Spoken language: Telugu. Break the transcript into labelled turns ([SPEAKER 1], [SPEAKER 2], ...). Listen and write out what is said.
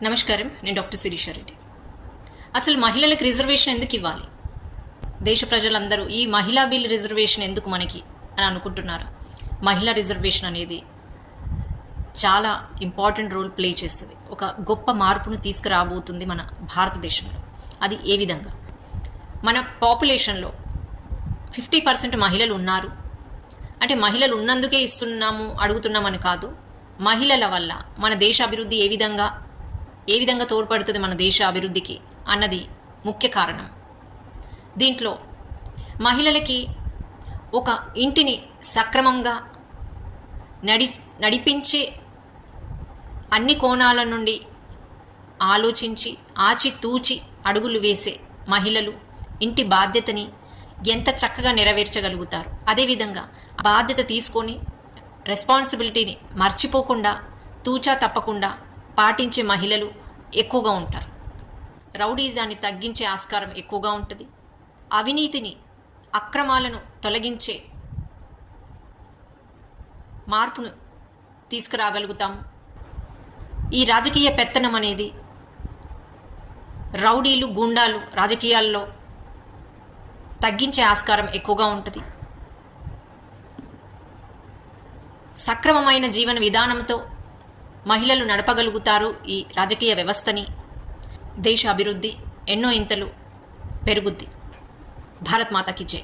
[SPEAKER 1] నమస్కారం, నేను డాక్టర్ శిరీష రెడ్డి. అసలు మహిళలకు రిజర్వేషన్ ఎందుకు ఇవ్వాలి? దేశ ప్రజలందరూ ఈ మహిళా బిల్ రిజర్వేషన్ ఎందుకు మనకి అని అనుకుంటున్నారు. మహిళా రిజర్వేషన్ అనేది చాలా ఇంపార్టెంట్ రోల్ ప్లే చేస్తుంది. ఒక గొప్ప మార్పును తీసుకురాబోతుంది మన భారతదేశంలో. అది ఏ విధంగా? మన పాపులేషన్లో 50% మహిళలు ఉన్నారు. అంటే మహిళలు ఉన్నందుకే అడుగుతున్నామని కాదు. మహిళల వల్ల మన దేశ అభివృద్ధి ఏ విధంగా తోడ్పడుతుంది మన దేశ అభివృద్ధికి అన్నది ముఖ్య కారణం. దీంట్లో మహిళలకి ఒక ఇంటిని సక్రమంగా నడిపించే అన్ని కోణాల నుండి ఆలోచించి ఆచితూచి అడుగులు వేసే మహిళలు ఇంటి బాధ్యతని ఎంత చక్కగా నెరవేర్చగలుగుతారు. అదేవిధంగా బాధ్యత తీసుకొని రెస్పాన్సిబిలిటీని మర్చిపోకుండా తూచా తప్పకుండా పాటించే మహిళలు ఎక్కువగా ఉంటారు. రౌడీజాన్ని తగ్గించే ఆస్కారం ఎక్కువగా ఉంటుంది. అవినీతిని అక్రమాలను తొలగించే మార్పును తీసుకురాగలుగుతాము. ఈ రాజకీయ పెత్తనం అనేది రౌడీలు గూండాలు రాజకీయాల్లో తగ్గించే ఆస్కారం ఎక్కువగా ఉంటుంది. సక్రమమైన జీవన విధానంతో మహిళలు నడపగలుగుతారు ఈ రాజకీయ వ్యవస్థని. దేశ అభివృద్ధి ఎన్నో ఇంతలు పెరుగుద్ది. భారత్ మాతాకి జై.